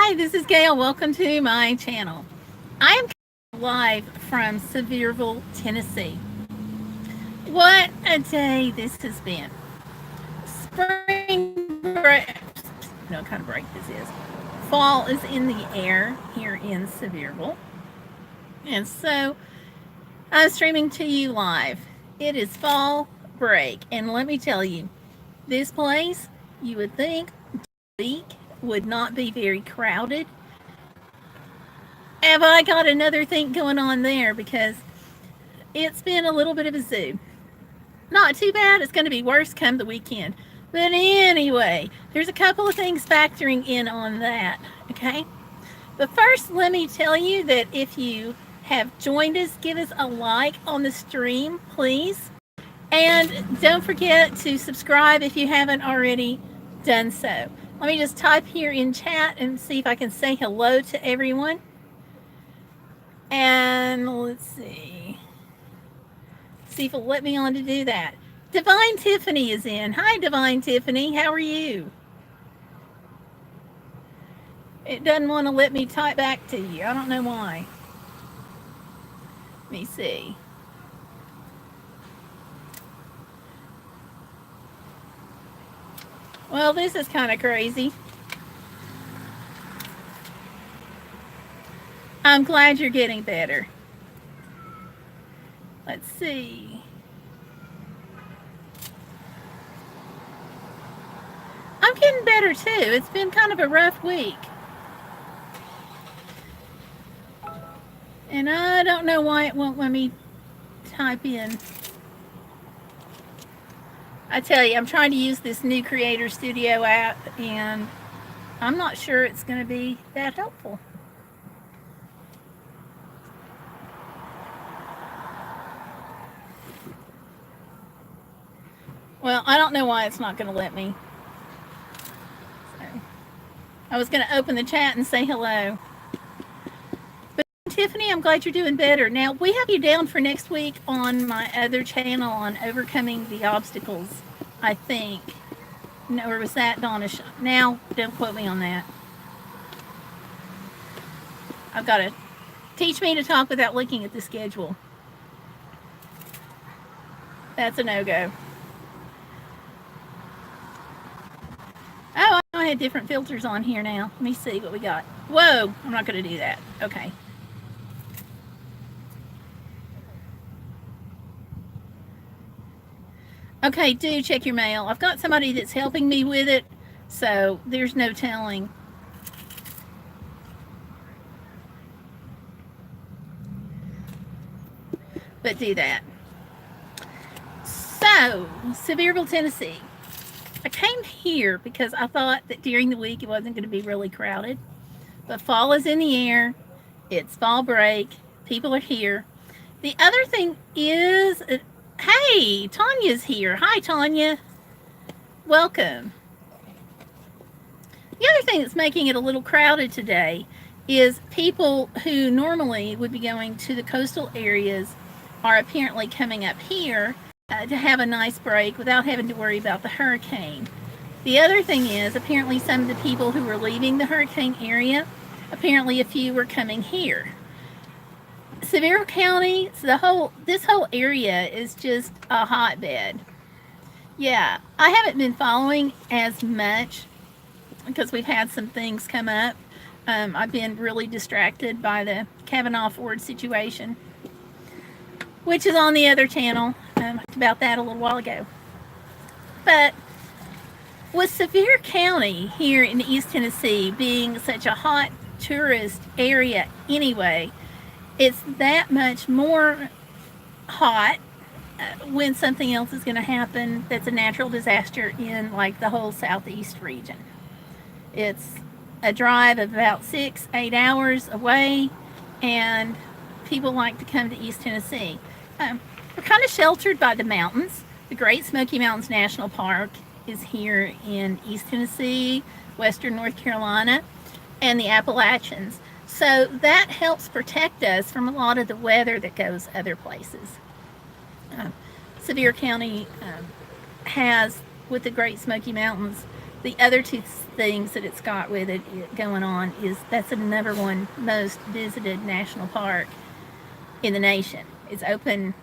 Hi, this is Gayle. Welcome to my channel. I am live from Sevierville, Tennessee. What a day this has been. Spring break, no, what kind of break this is. Fall is in the air here in Sevierville. And so I'm streaming to you live. It is fall break. And let me tell you, this place, you would think, week would not be very crowded. Have I got another thing going on there because it's been a little bit of a zoo. Not too bad. It's going to be worse come the weekend. But anyway, there's a couple of things factoring in on that, okay? But first, let me tell you that if you have joined us, give us a like on the stream, please. And don't forget to subscribe if you haven't already done so. Let me just type here in chat and see if I can say hello to everyone. And let's see if it'll let me on to do that. Divine Tiffany is in. Hi, Divine Tiffany. How are you? It doesn't want to let me type back to you. I don't know why. Let me see. Well, this is kind of crazy. I'm glad you're getting better. Let's see. I'm getting better too. It's been kind of a rough week. And I don't know why it won't let me type in. I tell you, I'm trying to use this new Creator Studio app, and I'm not sure it's going to be that helpful. Well, I don't know why it's not going to let me. So, I was going to open the chat and say hello. But Tiffany, I'm glad you're doing better. Now, we have you down for next week on my other channel on overcoming the obstacles, I think. No, or was that Donna? Now, don't quote me on that. I've got to teach me to talk without looking at the schedule. That's a no-go. Oh, I had different filters on here now. Let me see what we got. Whoa, I'm not going to do that. Okay. Okay, do check your mail. I've got somebody that's helping me with it, so there's no telling. But do that. So, Sevierville, Tennessee. I came here because I thought that during the week it wasn't going to be really crowded. But fall is in the air. It's fall break. People are here. The other thing is, hey, Tanya's here. Hi, Tanya. Welcome. The other thing that's making it a little crowded today is people who normally would be going to the coastal areas are apparently coming up here to have a nice break without having to worry about the hurricane. The other thing is, apparently some of the people who were leaving the hurricane area, apparently a few were coming here. Sevierville County, this whole area is just a hotbed. Yeah, I haven't been following as much because we've had some things come up. I've been really distracted by the Kavanaugh Ford situation, which is on the other channel. I talked about that a little while ago. But with Sevier County here in East Tennessee being such a hot tourist area anyway, it's that much more hot when something else is going to happen that's a natural disaster in like the whole southeast region. It's a drive of about 6-8 hours away, and people like to come to East Tennessee. We're kind of sheltered by the mountains. The Great Smoky Mountains National Park is here in East Tennessee, western North Carolina, and the Appalachians. So that helps protect us from a lot of the weather that goes other places. Sevier County has, with the Great Smoky Mountains, The other two things that it's got with it going on is that's the number one most visited national park in the nation. It's open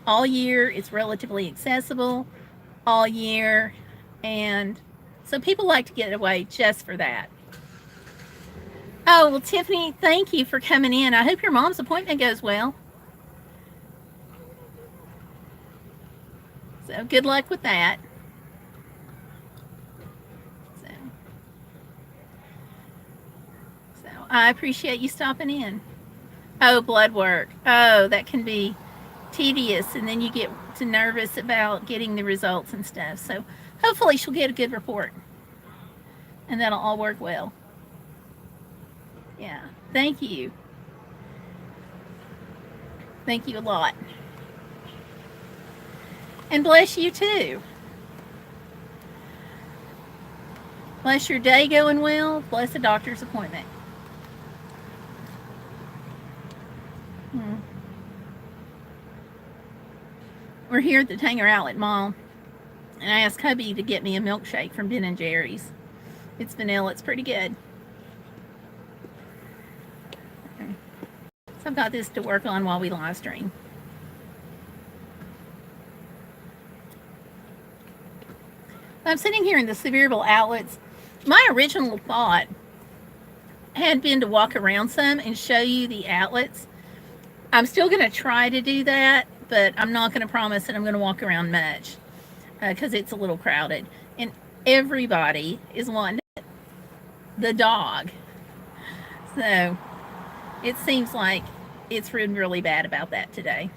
all year, it's relatively accessible all year, and so people like to get away just for that. Oh, well, Tiffany, thank you for coming in. I hope your mom's appointment goes well. So good luck with that. So, so I appreciate you stopping in. Oh, blood work. Oh, that can be tedious, and then you get too nervous about getting the results and stuff. So hopefully she'll get a good report, and that'll all work well. Yeah, thank you. Thank you a lot. And bless you too. Bless your day going well. Bless the doctor's appointment. We're here at the Tanger Outlet Mall, and I asked hubby to get me a milkshake from Ben & Jerry's. It's vanilla. It's pretty good. So I've got this to work on while we live stream. I'm sitting here in the Sevierville outlets. My original thought had been to walk around some and show you the outlets. I'm still going to try to do that, but I'm not going to promise that I'm going to walk around much because it's a little crowded. And everybody is wanting the dog. So it seems like it's really bad about that today.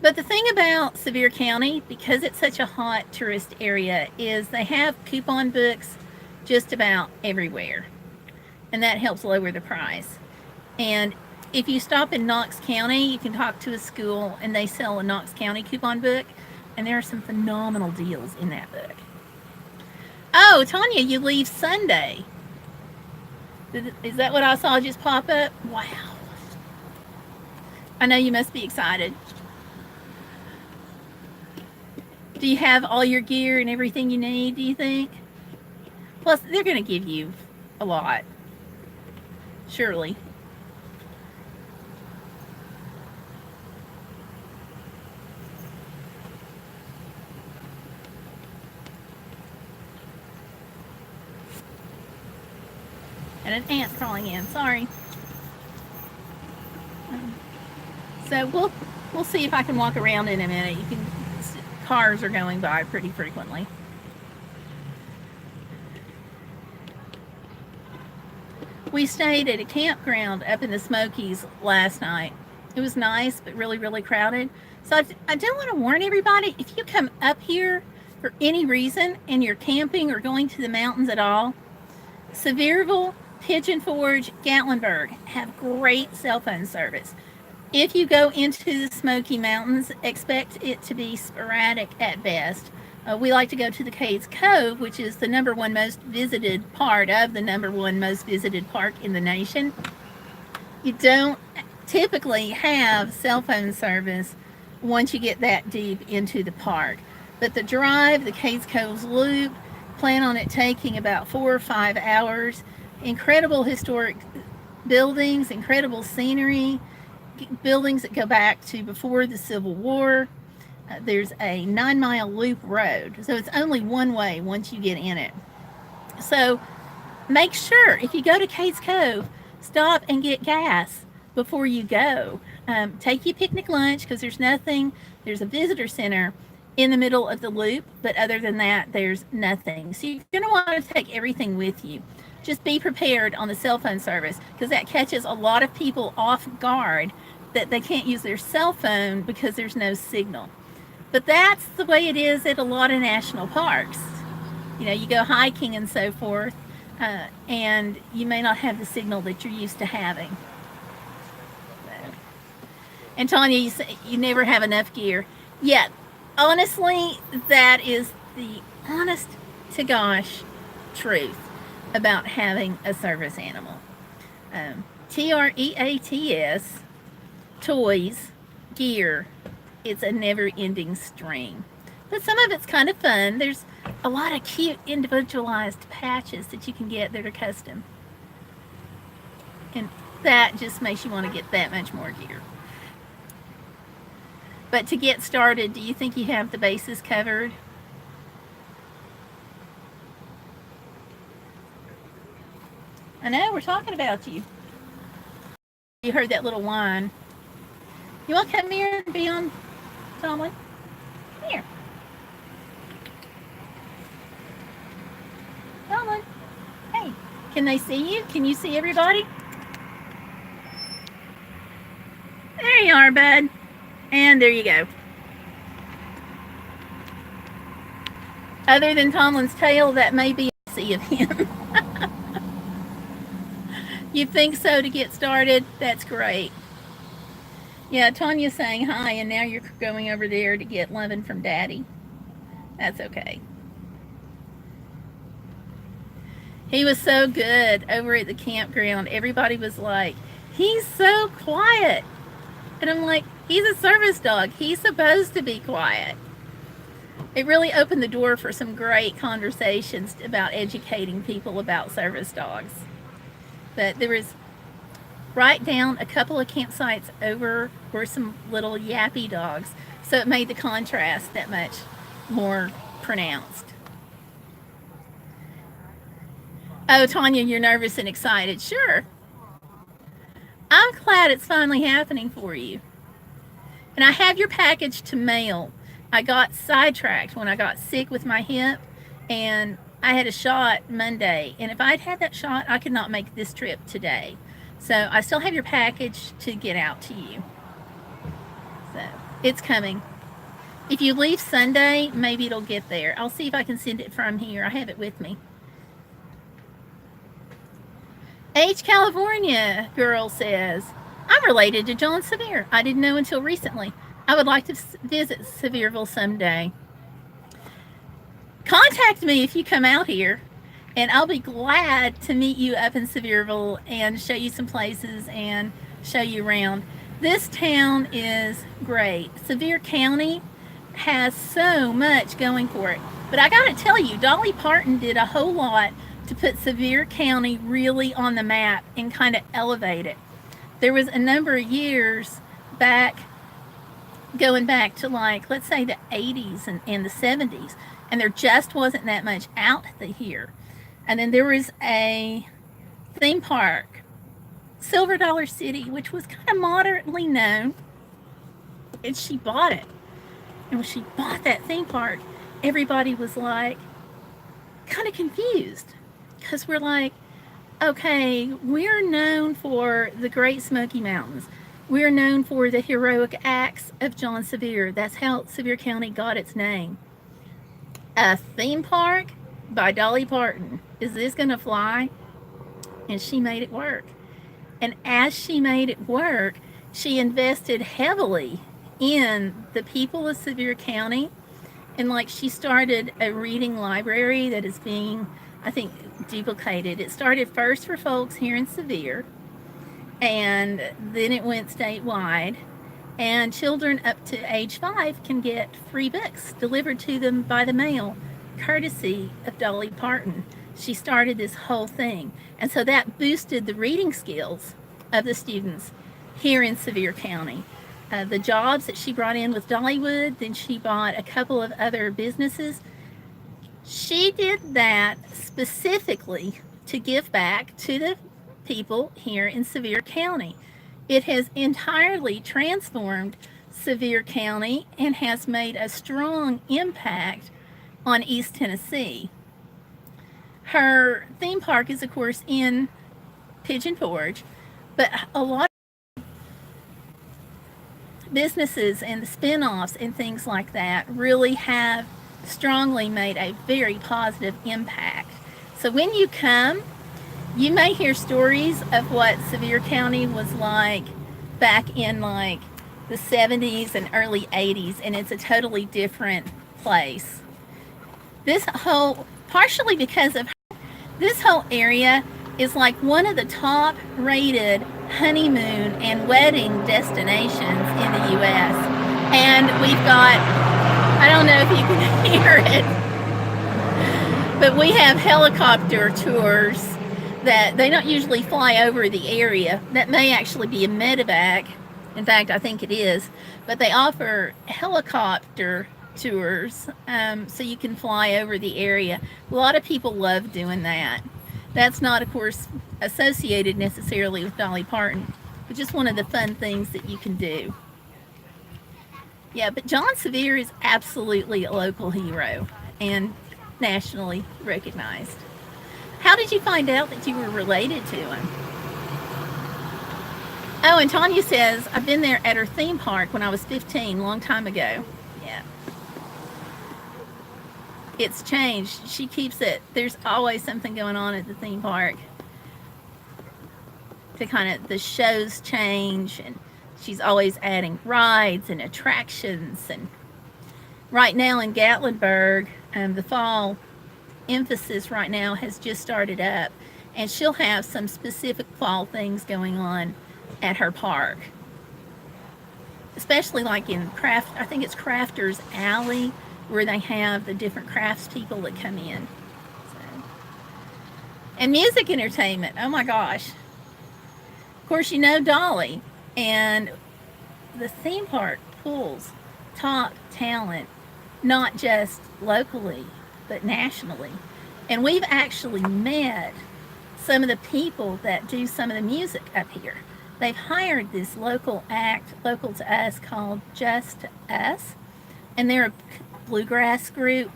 But the thing about Sevier County, because it's such a hot tourist area, is they have coupon books just about everywhere. And that helps lower the price. And if you stop in Knox County, you can talk to a school and they sell a Knox County coupon book. And there are some phenomenal deals in that book. Oh, Tanya, you leave Sunday. Is that what I saw just pop up? Wow. I know you must be excited. Do you have all your gear and everything you need, do you think? Plus, they're going to give you a lot. Surely. And an ant crawling in. Sorry. So we'll see if I can walk around in a minute. Cars are going by pretty frequently. We stayed at a campground up in the Smokies last night. It was nice, but really, really crowded. So I do want to warn everybody, if you come up here for any reason and you're camping or going to the mountains at all, Sevierville, Pigeon Forge, Gatlinburg have great cell phone service. If you go into the Smoky Mountains, expect it to be sporadic at best. We like to go to the Cades Cove, which is the number one most visited part of the number one most visited park in the nation. You don't typically have cell phone service once you get that deep into the park. But the drive, the Cades Cove's loop, plan on it taking about 4 or 5 hours. Incredible historic buildings, incredible scenery, buildings that go back to before the Civil War. There's a 9-mile loop road, so it's only one way once you get in it. So make sure if you go to Cades Cove, stop and get gas before you go. Take your picnic lunch because there's a visitor center in the middle of the loop, but other than that, there's nothing. So you're going to want to take everything with you. Just be prepared on the cell phone service because that catches a lot of people off guard that they can't use their cell phone because there's no signal. But that's the way it is at a lot of national parks. You know, you go hiking and so forth, and you may not have the signal that you're used to having. And Tanya, you say you never have enough gear. Yeah, honestly, that is the honest to gosh truth about having a service animal. TREATS, toys, gear, it's a never-ending stream. but some of it's kind of fun. There's a lot of cute individualized patches that you can get that are custom. And that just makes you want to get that much more gear. But to get started, do you think you have the bases covered? I know, we're talking about you. You heard that little whine. You want to come here and be on, Tomlin? Here. Tomlin. Hey, can they see you? Can you see everybody? There you are, bud. And there you go. Other than Tomlin's tail, that may be a sea of him. You think so to get started? That's great. Yeah, Tanya's saying hi, and now you're going over there to get lovin' from Daddy. That's okay. He was so good over at the campground. Everybody was like, he's so quiet. And I'm like, he's a service dog. He's supposed to be quiet. It really opened the door for some great conversations about educating people about service dogs. But there was, right down a couple of campsites over were some little yappy dogs. So it made the contrast that much more pronounced. Oh, Tanya, you're nervous and excited. Sure. I'm glad it's finally happening for you. And I have your package to mail. I got sidetracked when I got sick with my hip, and I had a shot Monday. And if I'd had that shot, I could not make this trip today. So I still have your package to get out to you. So it's coming. If you leave Sunday, maybe it'll get there. I'll see if I can send it from here. I have it with me. H. California girl says, I'm related to John Sevier. I didn't know until recently. I would like to visit Sevierville someday. Contact me if you come out here, and I'll be glad to meet you up in Sevierville and show you some places and show you around. This town is great. Sevier County has so much going for it. But I gotta tell you, Dolly Parton did a whole lot to put Sevier County really on the map and kind of elevate it. There was a number of years back, going back to like, let's say the 80s and the 70s, and there just wasn't that much out here. And then there was a theme park, Silver Dollar City, which was kind of moderately known, and she bought it. And when she bought that theme park, everybody was like kind of confused, because we're like, okay, we're known for the Great Smoky Mountains. We're known for the heroic acts of John Sevier. That's how Sevier County got its name. A theme park by Dolly Parton. Is this going to fly? And she made it work. And as she made it work, she invested heavily in the people of Sevier County. And like, she started a reading library that is being, I think, duplicated. It started first for folks here in Sevier, and then it went statewide, and children up to age 5 can get free books delivered to them by the mail, courtesy of Dolly Parton. She started this whole thing, and so that boosted the reading skills of the students here in Sevier County. The jobs that she brought in with Dollywood, then she bought a couple of other businesses. She did that specifically to give back to the people here in Sevier County. It has entirely transformed Sevier County and has made a strong impact on East Tennessee. Her theme park is, of course, in Pigeon Forge, but a lot of businesses and the spin-offs and things like that really have strongly made a very positive impact. So when you come, you may hear stories of what Sevier County was like back in like the 70s and early 80s, and it's a totally different place. This whole, partially because of this whole area is like one of the top rated honeymoon and wedding destinations in the US. And we've got I don't know if you can hear it, but we have helicopter tours that they don't usually fly over the area. That may actually be a medevac. In fact, I think it is. But they offer helicopter tours so you can fly over the area. A lot of people love doing that. That's not, of course, associated necessarily with Dolly Parton, but just one of the fun things that you can do. Yeah, but John Sevier is absolutely a local hero and nationally recognized. How did you find out that you were related to him? Oh, and Tanya says, I've been there at her theme park when I was 15, long time ago. Yeah. It's changed. She keeps it. There's always something going on at the theme park. To kind of, the shows change, and she's always adding rides and attractions. And right now in Gatlinburg, the fall emphasis right now has just started up, and she'll have some specific fall things going on at her park, especially like in I think it's Crafters Alley, where they have the different crafts people that come in. So. And music entertainment, oh my gosh. Of course, you know Dolly, and the theme park pulls top talent, not just locally, but nationally. And we've actually met some of the people that do some of the music up here. They've hired this local act, local to us, called Just Us, and they're a bluegrass group.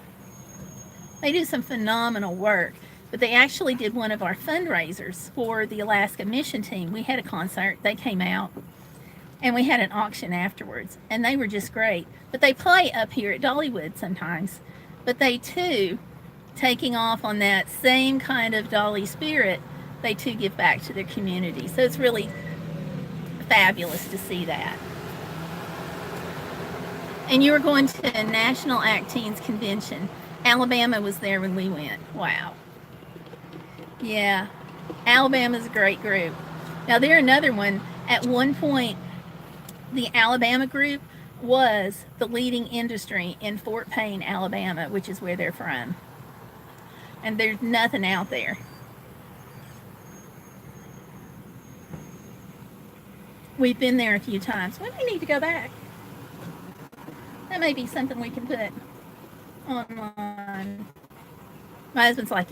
They do some phenomenal work, but they actually did one of our fundraisers for the Alaska Mission Team. We had a concert, they came out, and we had an auction afterwards, and they were just great. But they play up here at Dollywood sometimes, but they too, taking off on that same kind of Dolly spirit, they too give back to their community. So it's really fabulous to see that. And you were going to a National Act Teens Convention. Alabama was there when we went. Wow. Yeah, Alabama's a great group. Now they're another one. At one point, the Alabama group was the leading industry in Fort Payne, Alabama, which is where they're from. And there's nothing out there. We've been there a few times. We may need to go back. That may be something we can put online. My husband's like,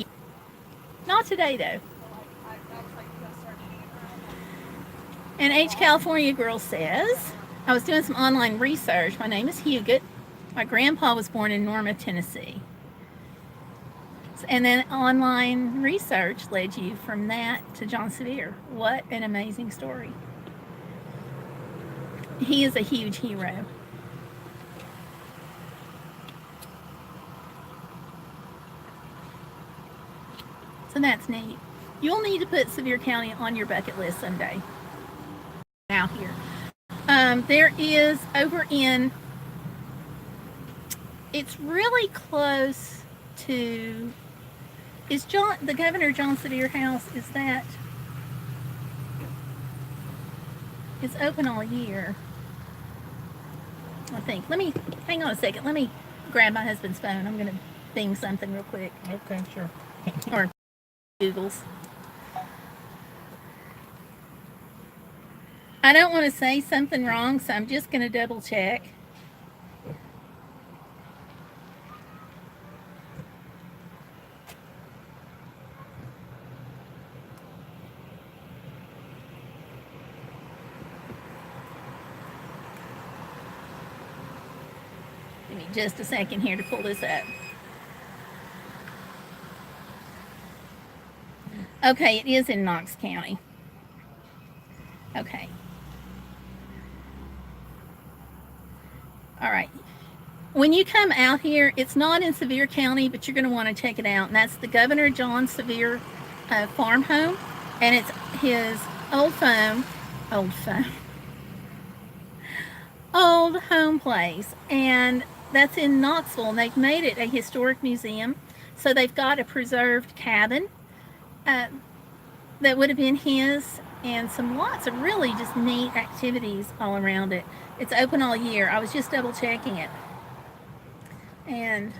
not today though. And H California Girl says, I was doing some online research. My name is Huguet. My grandpa was born in Norma, Tennessee. And then online research led you from that to John Sevier. What an amazing story. He is a huge hero. So that's neat. You'll need to put Sevier County on your bucket list someday. Now here. There is over in, it's really close to, is the Governor John Sevier house, is that, it's open all year, I think. Let me, hang on a second, let me grab my husband's phone. I'm going to bing something real quick. Okay, sure. Or Google's. I don't want to say something wrong, so I'm just going to double check. Give me just a second here to pull this up. Okay, it is in Knox County. Okay. All right. When you come out here, it's not in Sevier County, but you're going to want to check it out. And that's the Governor John Sevier farm home. And it's his old home place. And that's in Knoxville. And they've made it a historic museum. So they've got a preserved cabin that would have been his, and lots of really just neat activities all around it. It's open all year. I was just double checking it. And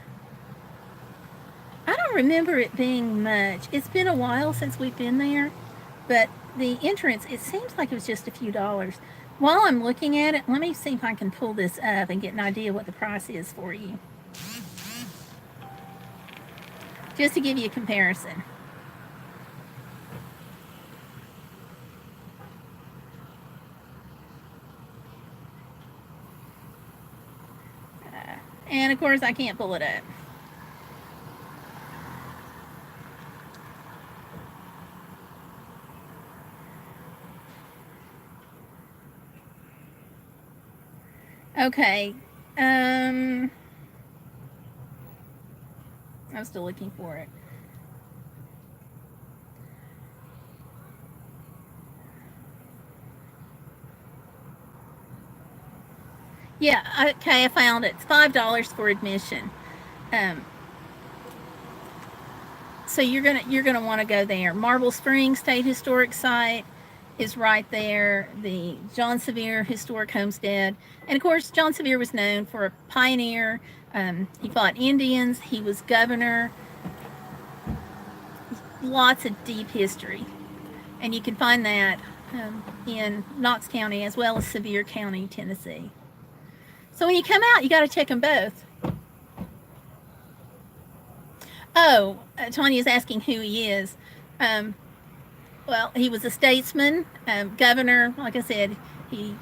I don't remember it being much. It's been a while since we've been there, but the entrance, it seems like it was just a few dollars. While I'm looking at it, let me see if I can pull this up and get an idea what the price is for you. Just to give you a comparison. And of course, I can't pull it up. Okay. I'm still looking for it. Yeah, okay, I found it. It's $5 for admission. So you're gonna want to go there. Marble Springs State Historic Site is right there. The John Sevier Historic Homestead, and of course, John Sevier was known for a pioneer. He fought Indians. He was governor. Lots of deep history, and you can find that in Knox County as well as Sevier County, Tennessee. So when you come out, you got to check them both. Oh, Tanya's asking who he is. Well, he was a statesman, governor. Like I said, he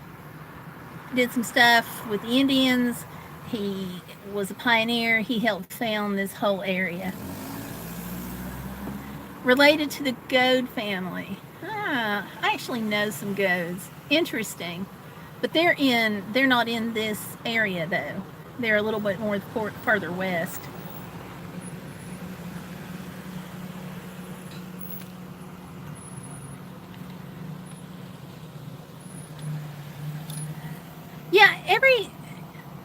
did some stuff with the Indians. He was a pioneer. He helped found this whole area. Related to the Goad family. I actually know some Goads. Interesting. But they're not in this area though. They're a little bit more further west. Yeah,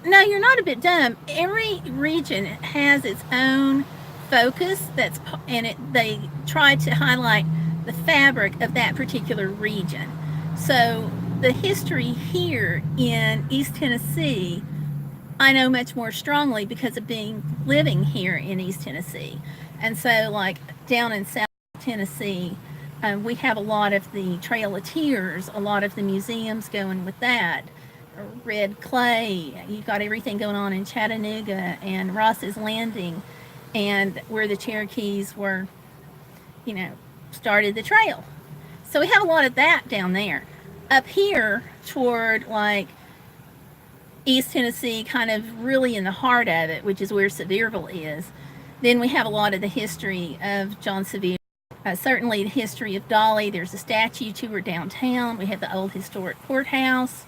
no, you're not a bit dumb. Every region has its own focus they try to highlight the fabric of that particular region. So the history here in East Tennessee, I know much more strongly because of living here in East Tennessee. And so like down in South Tennessee, we have a lot of the Trail of Tears, a lot of the museums going with that. Red Clay, you've got everything going on in Chattanooga and Ross's Landing, and where the Cherokees were, started the trail. So we have a lot of that down there. Up here toward like East Tennessee, kind of really in the heart of it, which is where Sevierville is, then we have a lot of the history of John Sevier. Certainly the history of Dolly. There's a statue to her downtown. We have the old historic courthouse.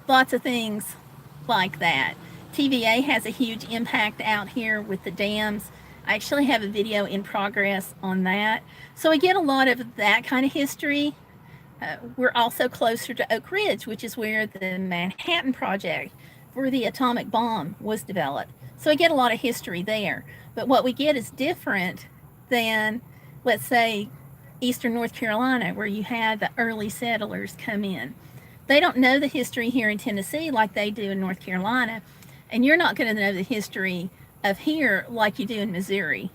Lots of things like that. TVA has a huge impact out here with the dams. I actually have a video in progress on that. So we get a lot of that kind of history. We're also closer to Oak Ridge, which is where the Manhattan Project for the atomic bomb was developed. So we get a lot of history there. But what we get is different than, let's say, Eastern North Carolina, where you had the early settlers come in. They don't know the history here in Tennessee like they do in North Carolina, and you're not going to know the history of here like you do in Missouri,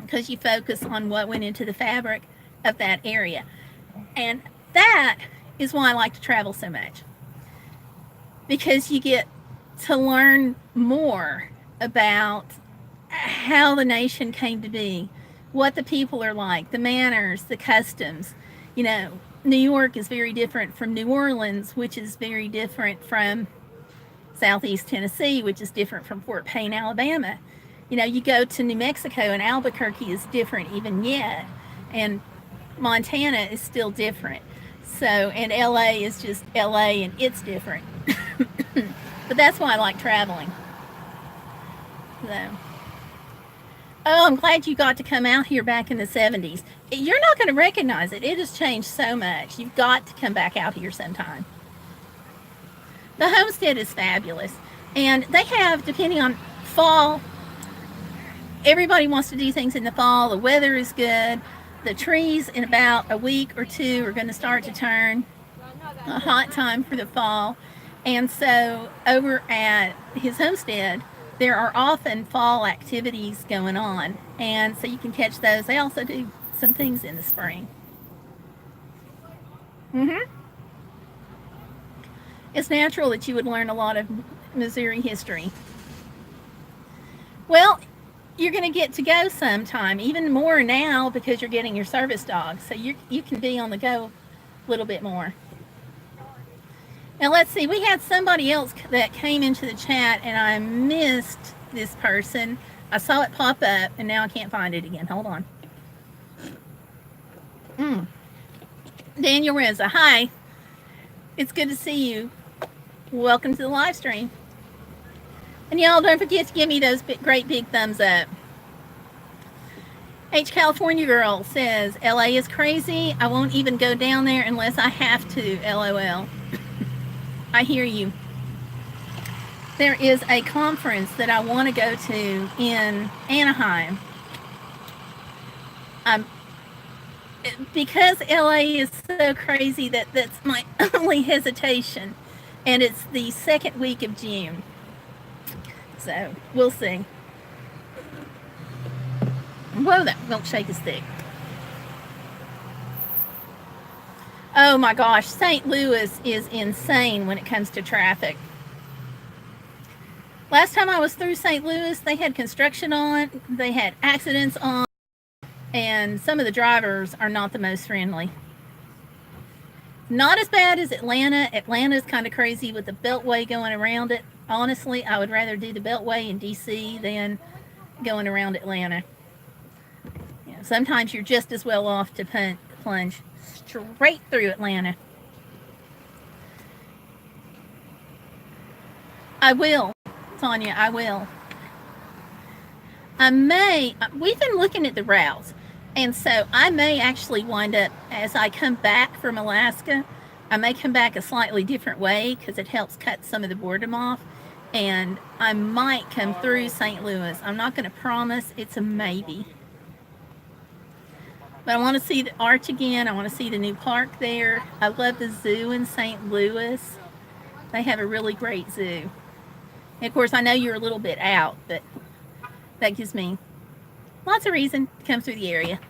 because you focus on what went into the fabric of that area. And that is why I like to travel so much, because you get to learn more about how the nation came to be, what the people are like, the manners, the customs. New York is very different from New Orleans, which is very different from Southeast Tennessee, which is different from Fort Payne, Alabama. You go to New Mexico and Albuquerque is different even yet, and Montana is still different. So, and LA is just LA and it's different. But that's why I like traveling. So. Oh, I'm glad you got to come out here back in the 70s. You're not going to recognize it. It has changed so much. You've got to come back out here sometime. The homestead is fabulous. And they have, depending on fall, everybody wants to do things in the fall. The weather is good. The trees in about a week or two are going to start to turn. A hot time for the fall. And so over at his homestead, there are often fall activities going on. And so you can catch those. They also do some things in the spring. It's natural that you would learn a lot of Missouri history. Well, you're going to get to go sometime, even more now because you're getting your service dog. So you can be on the go a little bit more. Now let's see, we had somebody else that came into the chat and I missed this person. I saw it pop up and now I can't find it again. Hold on. Daniel Reza, hi. It's good to see you. Welcome to the live stream. And y'all don't forget to give me those great big thumbs up. H California Girl says, LA is crazy. I won't even go down there unless I have to, LOL. I hear you. There is a conference that I want to go to in Anaheim. Because LA is so crazy, that's my only hesitation. And it's the second week of June. So, we'll see. Whoa, that milkshake is thick. Oh my gosh, St. Louis is insane when it comes to traffic. Last time I was through St. Louis, they had construction on, they had accidents on, and some of the drivers are not the most friendly. Not as bad as Atlanta. Atlanta is kind of crazy with the Beltway going around it. Honestly, I would rather do the Beltway in DC than going around Atlanta. You know, sometimes you're just as well off to plunge straight through Atlanta. I will, Tanya, I will. We've been looking at the routes, and so I may actually wind up, as I come back from Alaska, I may come back a slightly different way because it helps cut some of the boredom off, and I might come through St. Louis. I'm not going to promise, it's a maybe. But I want to see the arch again. I want to see the new park there. I love the zoo in St. Louis. They have a really great zoo. And of course, I know you're a little bit out, but that gives me lots of reason to come through the area.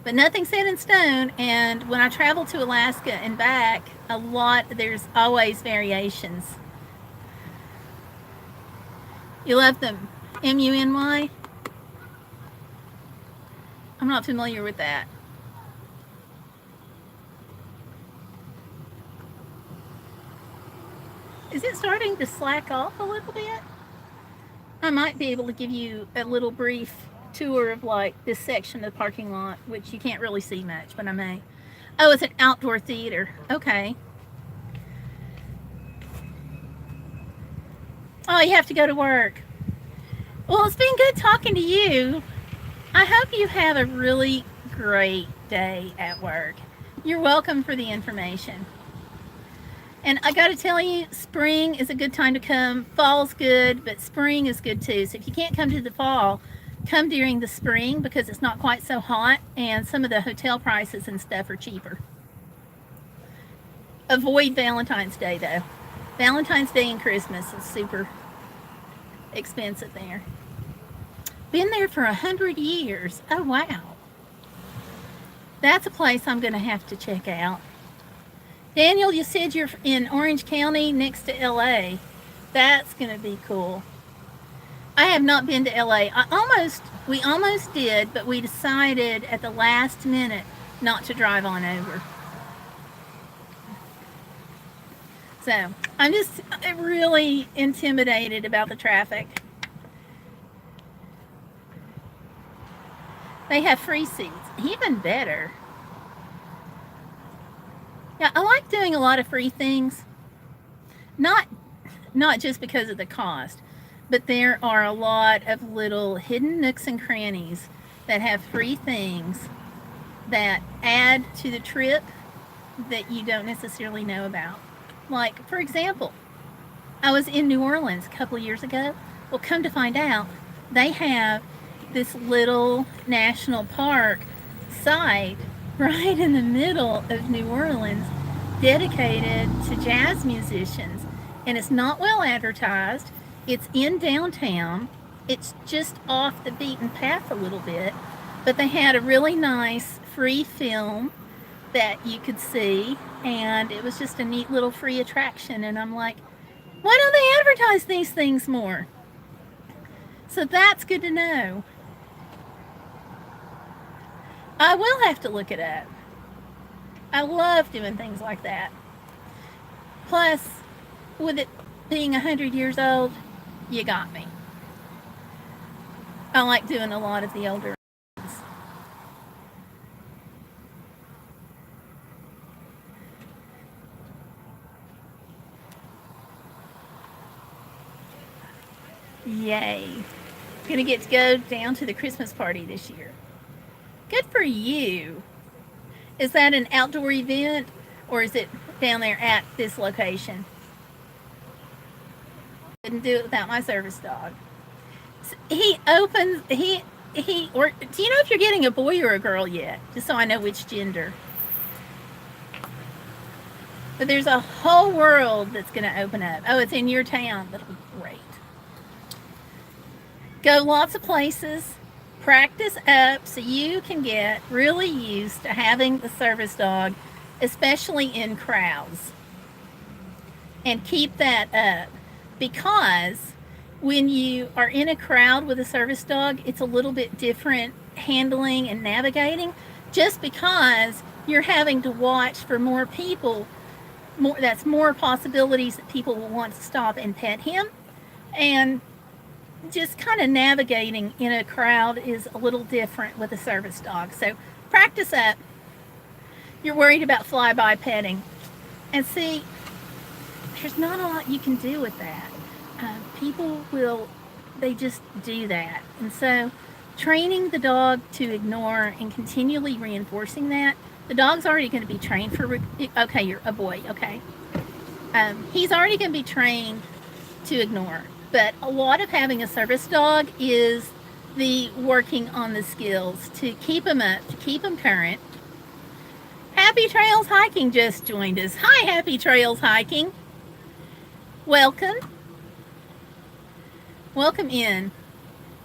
But nothing's set in stone, and when I travel to Alaska and back, there's always variations. You love them. MUNY? I'm not familiar with that. Is it starting to slack off a little bit? I might be able to give you a little brief tour of like this section of the parking lot, which you can't really see much, but I may. Oh, it's an outdoor theater. Okay. Oh, you have to go to work. Well, it's been good talking to you. I hope you have a really great day at work. You're welcome for the information. And I got to tell you, spring is a good time to come. Fall's good, but spring is good too. So if you can't come to the fall, come during the spring because it's not quite so hot and some of the hotel prices and stuff are cheaper. Avoid Valentine's Day though. Valentine's Day and Christmas is super expensive there. Been there for 100 years. Oh, wow. That's a place I'm going to have to check out. Daniel, you said you're in Orange County next to LA. That's going to be cool. I have not been to LA. We almost did, but we decided at the last minute not to drive on over. So, I'm just really intimidated about the traffic. They have free seats. Even better. Yeah, I like doing a lot of free things. Not just because of the cost, but there are a lot of little hidden nooks and crannies that have free things that add to the trip that you don't necessarily know about. Like, for example, I was in New Orleans a couple of years ago. Well, come to find out, they have this little national park site right in the middle of New Orleans dedicated to jazz musicians, and it's not well advertised. It's in downtown. It's just off the beaten path a little bit, but they had a really nice free film that you could see, and it was just a neat little free attraction. And I'm like, why don't they advertise these things more? So that's good to know. I will have to look it up. I love doing things like that. Plus, with it being 100 years old, you got me. I like doing a lot of the older ones. Yay. Gonna get to go down to the Christmas party this year. Good for you. Is that an outdoor event, or is it down there at this location? Couldn't do it without my service dog. He opens, or do you know if you're getting a boy or a girl yet? Just so I know which gender. But there's a whole world that's going to open up. Oh, it's in your town. That'll be great. Go lots of places. Practice up so you can get really used to having the service dog, especially in crowds. And keep that up, because when you are in a crowd with a service dog, it's a little bit different handling and navigating, just because you're having to watch for more people. That's more possibilities that people will want to stop and pet him. And just kind of navigating in a crowd is a little different with a service dog. So practice up. You're worried about flyby petting. And see, there's not a lot you can do with that. People will, they just do that. And so training the dog to ignore and continually reinforcing that, the dog's already going to be trained for, okay, you're a boy, okay. He's already going to be trained to ignore. But a lot of having a service dog is the working on the skills to keep them up, to keep them current. Happy Trails Hiking just joined us. Hi, Happy Trails Hiking. Welcome. Welcome in.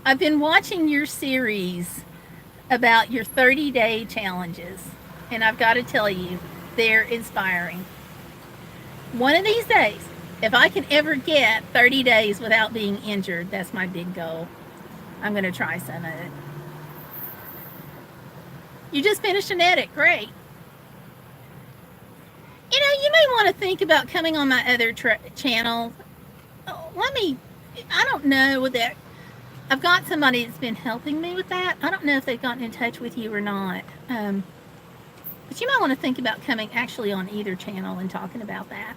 I've been watching your series about your 30-day challenges, and I've got to tell you, they're inspiring. One of these days, if I can ever get 30 days without being injured, that's my big goal. I'm going to try some of it. You just finished an edit. Great. You know, you may want to think about coming on my other channel. I don't know with that. I've got somebody that's been helping me with that. I don't know if they've gotten in touch with you or not. But you might want to think about coming actually on either channel and talking about that.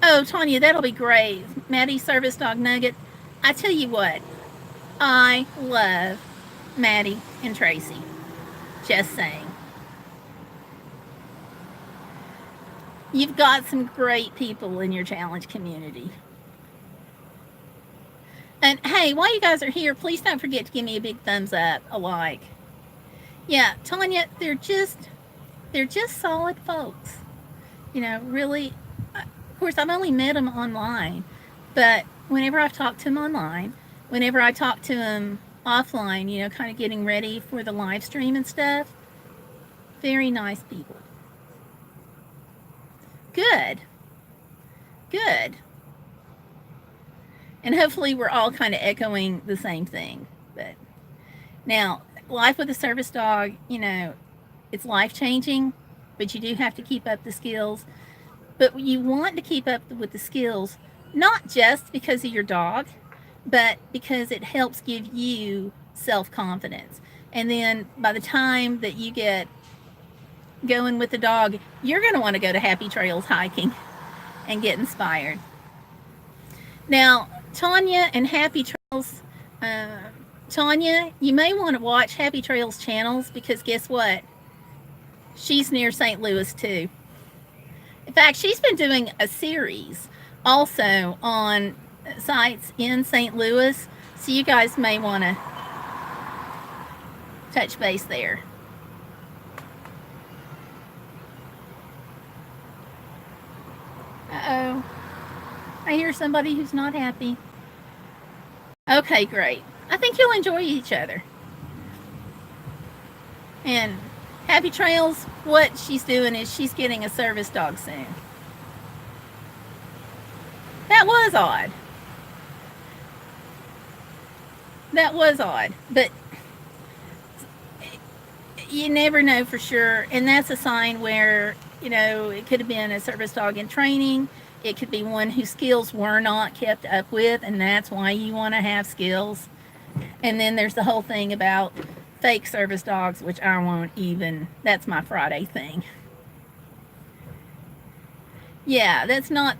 Oh, Tanya, that'll be great. Maddie Service Dog Nugget. I tell you what, I love Maddie and Tracy. Just saying. You've got some great people in your challenge community. And hey, while you guys are here, please don't forget to give me a big thumbs up, a like. Yeah, Tanya, they're just solid folks. You know, really. Of course, I've only met them online, but whenever I've talked to them online, whenever I talk to them offline, you know, kind of getting ready for the live stream and stuff, very nice people. Good. Good. And hopefully we're all kind of echoing the same thing. But now, life with a service dog, you know, it's life-changing, but you do have to keep up the skills. But you want to keep up with the skills, not just because of your dog, but because it helps give you self-confidence. And then by the time that you get going with the dog, you're going to want to go to Happy Trails Hiking and get inspired. Now, Tanya and Happy Trails, Tanya, you may want to watch Happy Trails channels, because guess what? She's near St. Louis too. In fact, she's been doing a series also on sites in St. Louis, so you guys may want to touch base there. Uh-oh. I hear somebody who's not happy. Okay, great. I think you'll enjoy each other. And happy trails. What she's doing is she's getting a service dog soon. That was odd. That was odd. But you never know for sure. And that's a sign where, it could have been a service dog in training. It could be one whose skills were not kept up with, and that's why you want to have skills. And then there's the whole thing about fake service dogs, which I won't even, that's my Friday thing. Yeah, that's not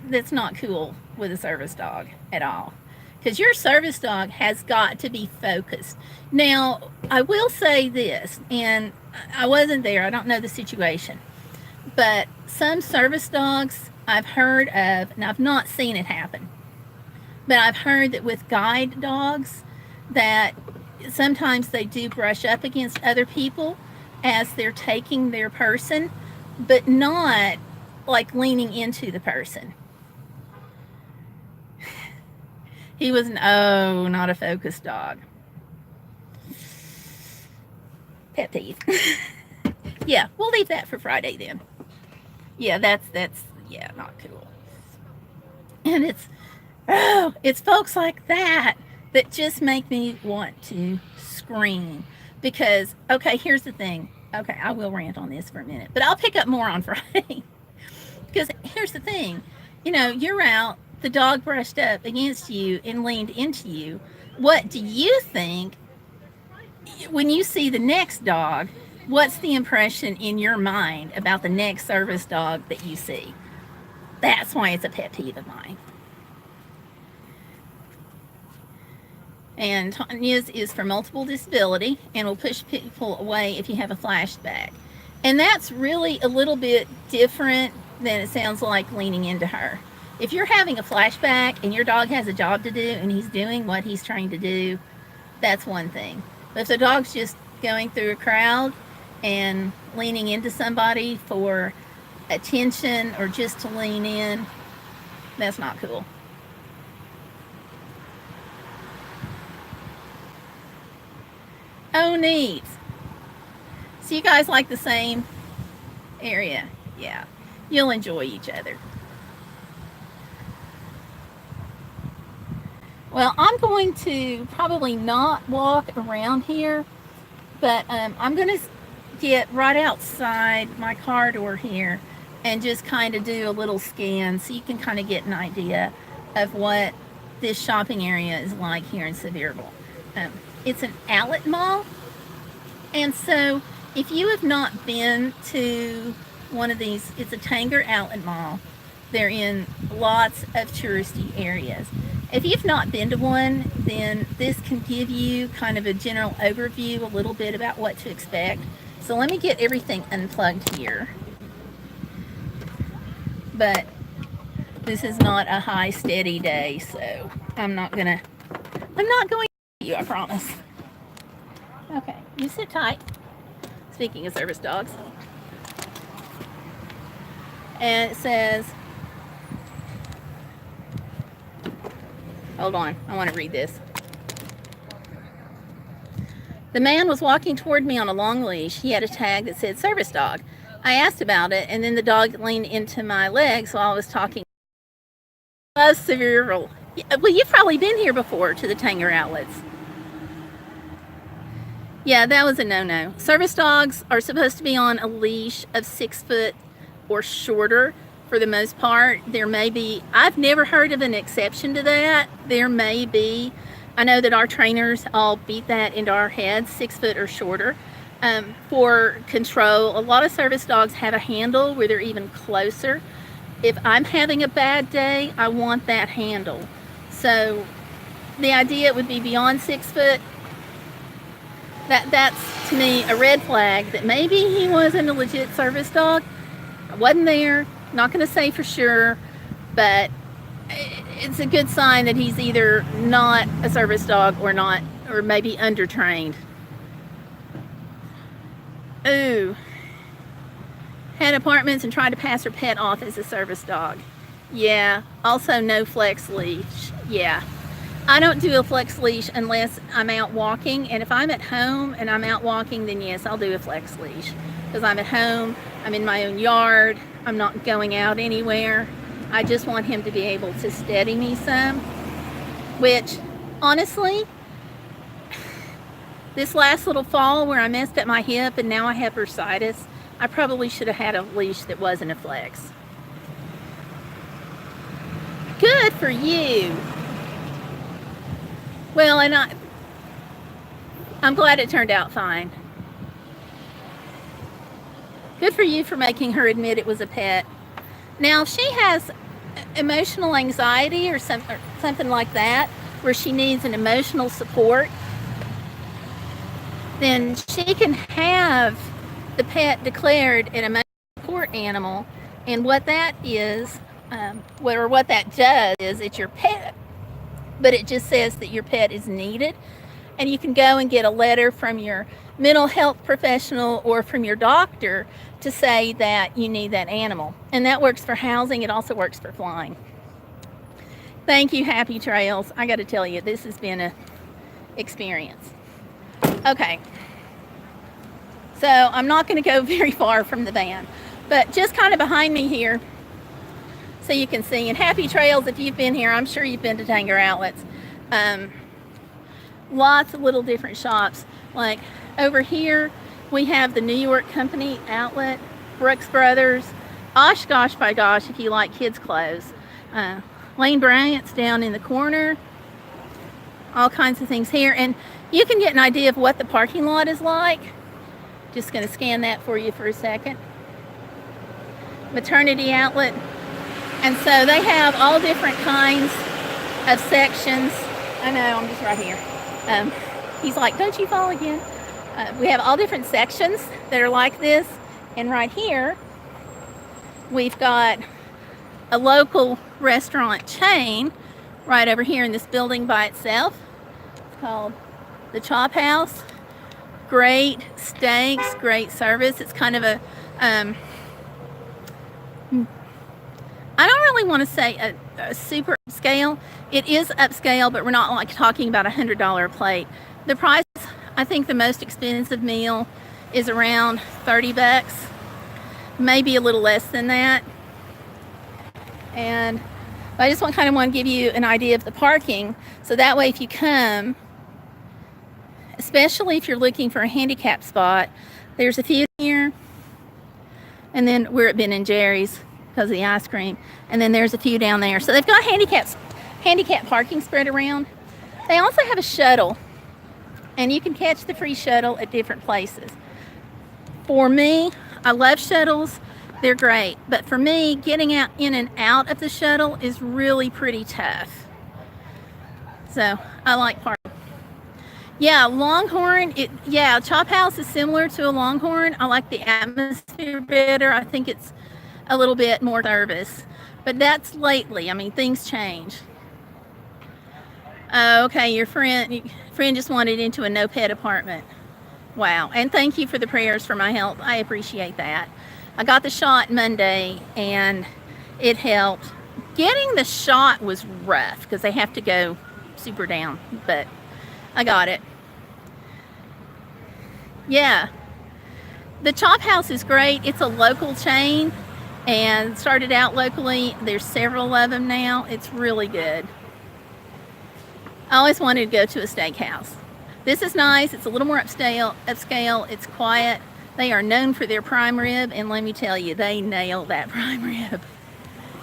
cool with a service dog at all. Because your service dog has got to be focused. Now, I will say this, and I wasn't there, I don't know the situation, but some service dogs I've heard of, and I've not seen it happen, but I've heard that with guide dogs, that sometimes they do brush up against other people as they're taking their person, but not like leaning into the person. He was not a focused dog. Pet peeve. Yeah, we'll leave that for Friday then. Yeah, that's not cool. And it's folks like that just make me want to scream. Because, okay, here's the thing. Okay, I will rant on this for a minute, but I'll pick up more on Friday. Because here's the thing. You're out, the dog brushed up against you and leaned into you. What do you think when you see the next dog? What's the impression in your mind about the next service dog that you see? That's why it's a pet peeve of mine. And Tanya's is for multiple disability and will push people away if you have a flashback. And that's really a little bit different than it sounds like leaning into her. If you're having a flashback and your dog has a job to do and he's doing what he's trying to do, that's one thing. But if the dog's just going through a crowd and leaning into somebody for attention or just to lean in, that's not cool. Oh, neat. So you guys like the same area? Yeah. You'll enjoy each other. Well, I'm going to probably not walk around here, but I'm going to get right outside my car door here and just kind of do a little scan so you can kind of get an idea of what this shopping area is like here in Sevierville. It's an outlet mall, and so if you have not been to one of these, it's a Tanger outlet mall. They're in lots of touristy areas. If you've not been to one, then this can give you kind of a general overview, a little bit about what to expect. So let me get everything unplugged here. But this is not a high steady day, so I'm not going to you, I promise. Okay, you sit tight. Speaking of service dogs. And it says, hold on, I want to read this. The man was walking toward me on a long leash. He had a tag that said service dog. I asked about it, and then the dog leaned into my legs while I was talking. Sevierville. Well, you've probably been here before to the Tanger outlets. Yeah, that was a no-no. Service dogs are supposed to be on a leash of 6 foot or shorter for the most part. There may be, I've never heard of an exception to that. There may be. I know that our trainers all beat that into our heads, 6 foot or shorter. For control, a lot of service dogs have a handle where they're even closer. If I'm having a bad day, I want that handle. So the idea would be beyond 6 foot. That's to me a red flag that maybe he wasn't a legit service dog. I wasn't there, not going to say for sure, but it's a good sign that he's either not a service dog or not, or maybe undertrained. Ooh. Had apartments and tried to pass her pet off as a service dog. Yeah, also no flex leash. Yeah. I don't do a flex leash unless I'm out walking, and if I'm at home and I'm out walking, then yes, I'll do a flex leash. Because I'm at home, I'm in my own yard, I'm not going out anywhere. I just want him to be able to steady me some, which, honestly, this last little fall where I messed up my hip and now I have bursitis, I probably should have had a leash that wasn't a flex. Good for you. Well, and I'm glad it turned out fine. Good for you for making her admit it was a pet. Now, if she has emotional anxiety or something like that, where she needs an emotional support, then she can have the pet declared an emotional support animal. And what that is, what that does is it's your pet, but it just says that your pet is needed. And you can go and get a letter from your mental health professional or from your doctor to say that you need that animal. And that works for housing. It also works for flying. Thank you, Happy Trails. I got to tell you, this has been an experience. Okay. So I'm not going to go very far from the van, but just kind of behind me here, so you can see. And Happy Trails, if you've been here, I'm sure you've been to Tanger Outlets. Lots of little different shops. Like over here, we have the New York Company outlet, Brooks Brothers, Oshkosh by Gosh, if you like kids' clothes. Lane Bryant's down in the corner. All kinds of things here. And you can get an idea of what the parking lot is like. Just going to scan that for you for a second. Maternity outlet. And so they have all different kinds of sections. I know, I'm just right here. He's like, don't you fall again? We have all different sections that are like this. And right here, we've got a local restaurant chain right over here in this building by itself. It's called the Chop House. Great steaks, great service. It's kind of a, I don't really want to say a super upscale. It is upscale, but we're not like talking about $100 a plate. The price, I think the most expensive meal is around 30 bucks, maybe a little less than that. And I just kind of want to give you an idea of the parking, so that way if you come, especially if you're looking for a handicap spot, there's a few here, and then we're at Ben & Jerry's because of the ice cream, and then there's a few down there. So they've got handicap parking spread around. They also have a shuttle, and you can catch the free shuttle at different places. For me, I love shuttles. They're great. But for me, getting out in and out of the shuttle is really pretty tough. So I like parking. Yeah, Longhorn, Chop House is similar to a Longhorn. I like the atmosphere better. I think it's a little bit more service. But that's lately. I mean, things change. Okay, your friend just wanted into a no pet apartment. Wow. And thank you for the prayers for my health. I appreciate that. I got the shot Monday and it helped. Getting the shot was rough because they have to go super down, but I got it. Yeah. The Chop House is great. It's a local chain and started out locally. There's several of them now. It's really good. I always wanted to go to a steakhouse. This is nice. It's a little more upscale. It's quiet. They are known for their prime rib, and let me tell you, they nail that prime rib.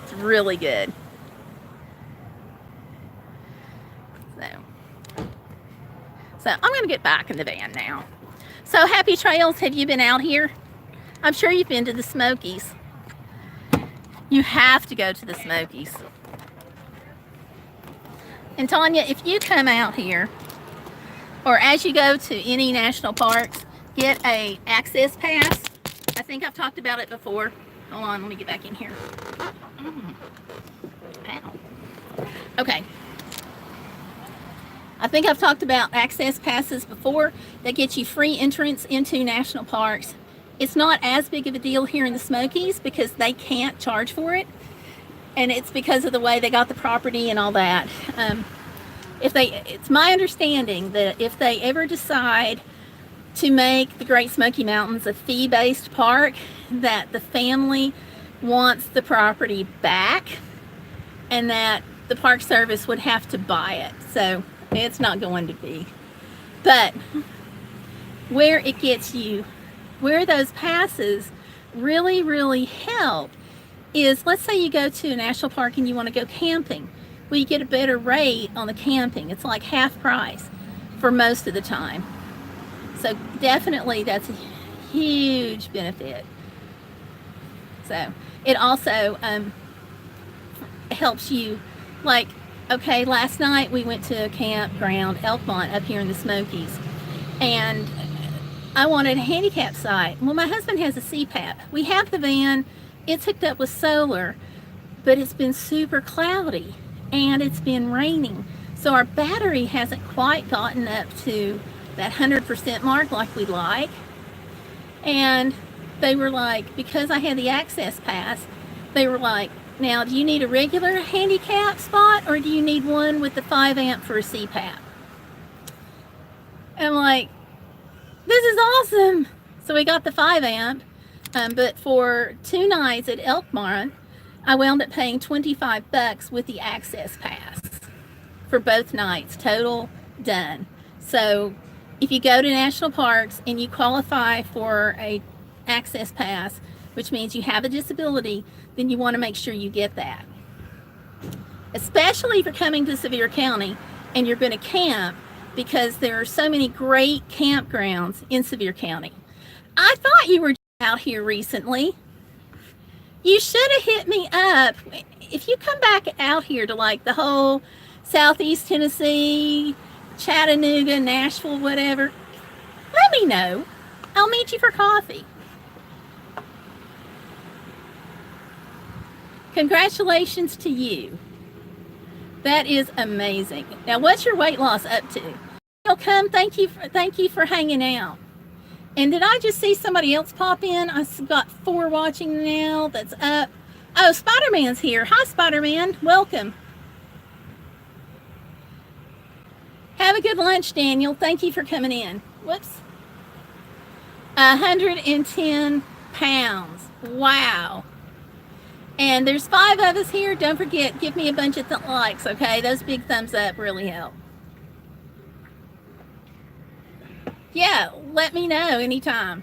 It's really good. So I'm going to get back in the van now. So Happy Trails, have you been out here? I'm sure you've been to the Smokies. You have to go to the Smokies. And Tanya, if you come out here, or as you go to any national parks, get a access pass. I think I've talked about it before. Hold on, let me get back in here. Ow. Okay. I think I've talked about access passes before that get you free entrance into national parks. It's not as big of a deal here in the Smokies because they can't charge for it. and it's because of the way they got the property and all that. It's my understanding that if they ever decide to make the Great Smoky Mountains a fee-based park, that the family wants the property back and that the Park Service would have to buy it. So it's not going to be. But where it gets you, where those passes really, really help is, let's say you go to a national park and you want to go camping. Well, you get a better rate on the camping. It's like half price for most of the time. So definitely that's a huge benefit. So it also helps you, like, okay, last night we went to a campground, Elkmont, up here in the Smokies, and I wanted a handicap site. Well, my husband has a CPAP. We have the van, it's hooked up with solar, but it's been super cloudy and it's been raining. So our battery hasn't quite gotten up to that 100% mark like we'd like. And they were like, because I had the access pass, they were like, now do you need a regular handicap spot or do you need one with the 5 amp for a CPAP? And I'm like, this is awesome. So we got the 5 amp, but for 2 nights at Elkmont, I wound up paying $25 with the access pass for both nights, total done. So if you go to national parks and you qualify for a access pass, which means you have a disability, then you want to make sure you get that. Especially if you're coming to Sevier County and you're going to camp, because there are so many great campgrounds in Sevier County. I thought you were out here recently. You should have hit me up. If you come back out here to like the whole Southeast Tennessee, Chattanooga, Nashville, whatever, let me know. I'll meet you for coffee. Congratulations to you. That is amazing. Now, what's your weight loss up to? Welcome. Thank you for hanging out. And did I just see somebody else pop in? I've got 4 watching now. That's up. Oh, Spider-Man's here. Hi, Spider-Man. Welcome. Have a good lunch, Daniel. Thank you for coming in. Whoops. 110 pounds. Wow. And there's 5 of us here. Don't forget, give me a bunch of likes, okay? Those big thumbs up really help. Yeah, let me know anytime.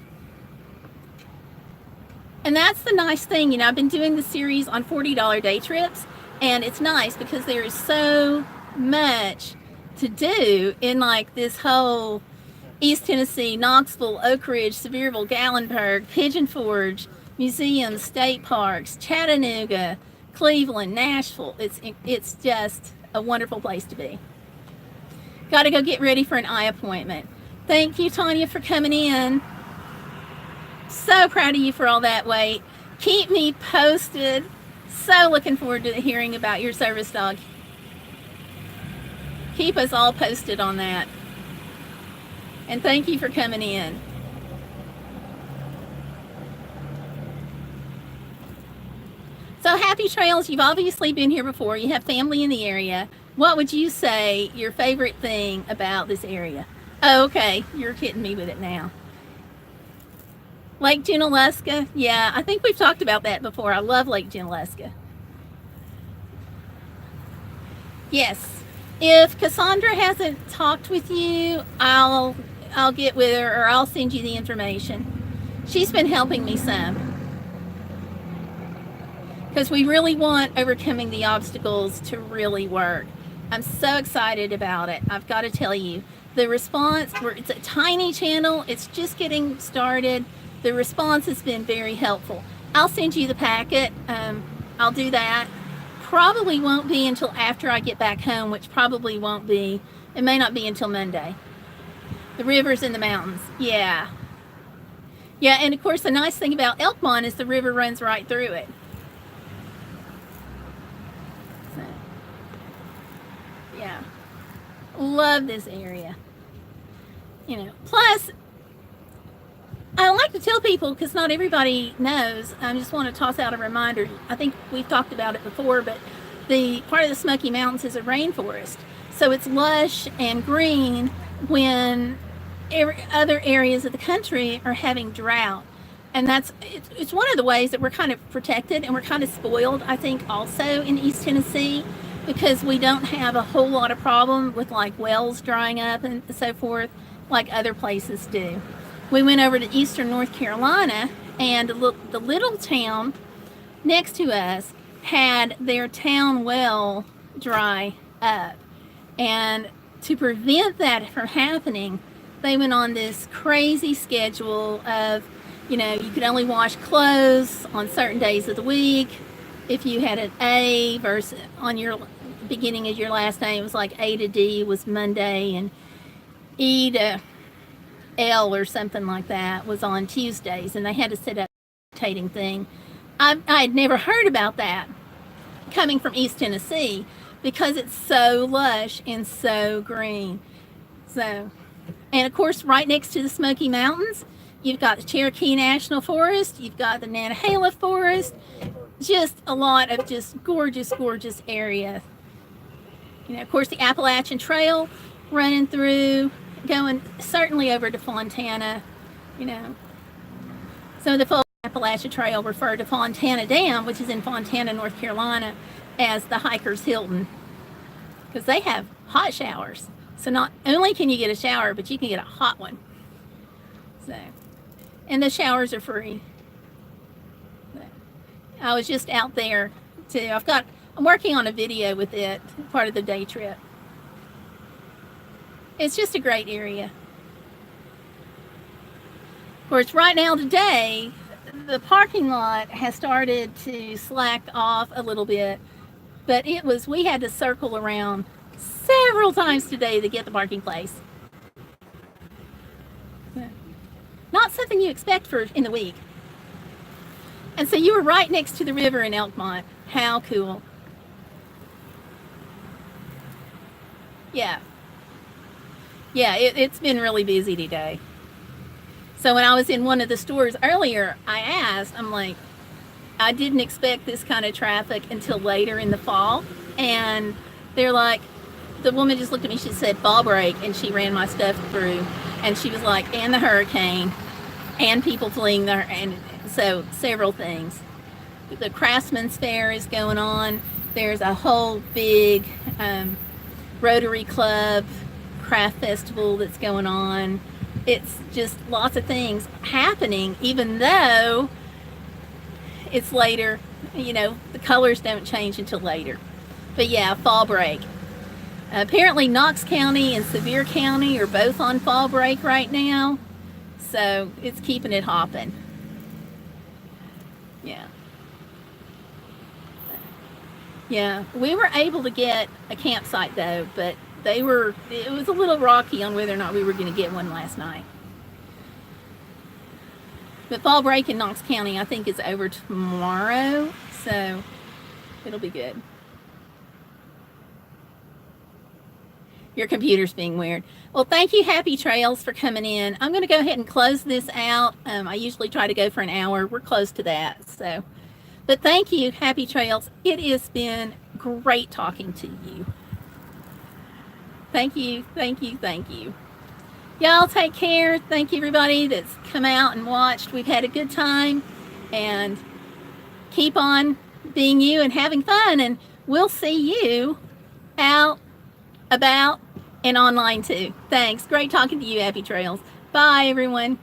And that's the nice thing, you know, I've been doing the series on $40 day trips, and it's nice because there is so much to do in like this whole East Tennessee, Knoxville, Oak Ridge, Sevierville, Gatlinburg, Pigeon Forge, museums, state parks, Chattanooga, Cleveland, Nashville. It's just a wonderful place to be. Got to go get ready for an eye appointment. Thank you, Tanya, for coming in. So proud of you for all that weight. Keep me posted. So looking forward to hearing about your service dog. Keep us all posted on that. And thank you for coming in. So happy trails. You've obviously been here before. You have family in the area. What would you say your favorite thing about this area? Oh, okay. You're kidding me with it now. Lake Junaluska. Yeah, I think we've talked about that before. I love Lake Junaluska. Yes. If Cassandra hasn't talked with you, I'll get with her, or I'll send you the information. She's been helping me some, because we really want overcoming the obstacles to really work. I'm so excited about it. I've got to tell you, the response, it's a tiny channel, it's just getting started. The response has been very helpful. I'll send you the packet. I'll do that. Probably won't be until after I get back home, which probably won't be, it may not be until Monday. The rivers and the mountains, yeah. Yeah, and of course the nice thing about Elkmont is the river runs right through it. So, yeah, love this area. You know, plus I like to tell people, because not everybody knows, I just want to toss out a reminder. I think we've talked about it before, but the part of the Smoky Mountains is a rainforest. So it's lush and green when other areas of the country are having drought. And it's one of the ways that we're kind of protected, and we're kind of spoiled, I think, also in East Tennessee, because we don't have a whole lot of problem with like wells drying up and so forth like other places do. We went over to eastern North Carolina, and the little town next to us had their town well dry up. And to prevent that from happening, they went on this crazy schedule of, you know, you could only wash clothes on certain days of the week. If you had an A versus on your beginning of your last name, it was like A to D was Monday, and E to L or something like that was on Tuesdays, and they had to set up a rotating thing. I had never heard about that coming from East Tennessee, because it's so lush and so green. So, and of course, right next to the Smoky Mountains, you've got the Cherokee National Forest, you've got the Nantahala Forest, just a lot of just gorgeous, gorgeous area. You know, of course, the Appalachian Trail running through, going certainly over to Fontana, you know. Some of the folks on the Appalachian Trail refer to Fontana Dam, which is in Fontana, North Carolina, as the hiker's Hilton, because they have hot showers. So not only can you get a shower, but you can get a hot one. So, and the showers are free. So, I was just out there too. I'm working on a video with it, part of the day trip. It's just a great area. Of course, right now today, the parking lot has started to slack off a little bit, but we had to circle around several times today to get the parking place. Not something you expect for in the week. And so you were right next to the river in Elkmont. How cool. Yeah. Yeah, it's been really busy today. So when I was in one of the stores earlier, I asked, I'm like, I didn't expect this kind of traffic until later in the fall. And they're like, the woman just looked at me, she said, fall break, and she ran my stuff through. And she was like, and the hurricane, and people fleeing there, and so several things. The Craftsman's Fair is going on. There's a whole big Rotary Club craft festival that's going on. It's just lots of things happening, even though it's later. You know, the colors don't change until later. But yeah, fall break. Apparently Knox County and Sevier County are both on fall break right now, so it's keeping it hopping. Yeah. Yeah, we were able to get a campsite though, but it was a little rocky on whether or not we were going to get one last night. But fall break in Knox County, I think, is over tomorrow, so it'll be good. Your computer's being weird. Well, thank you, Happy Trails, for coming in. I'm going to go ahead and close this out. I usually try to go for an hour. We're close to that. So, but thank you, Happy Trails. It has been great talking to you. Thank you, thank you, thank you. Y'all take care. Thank you, everybody that's come out and watched. We've had a good time, and keep on being you and having fun, and we'll see you out, about, and online too. Thanks. Great talking to you, Happy Trails. Bye, everyone.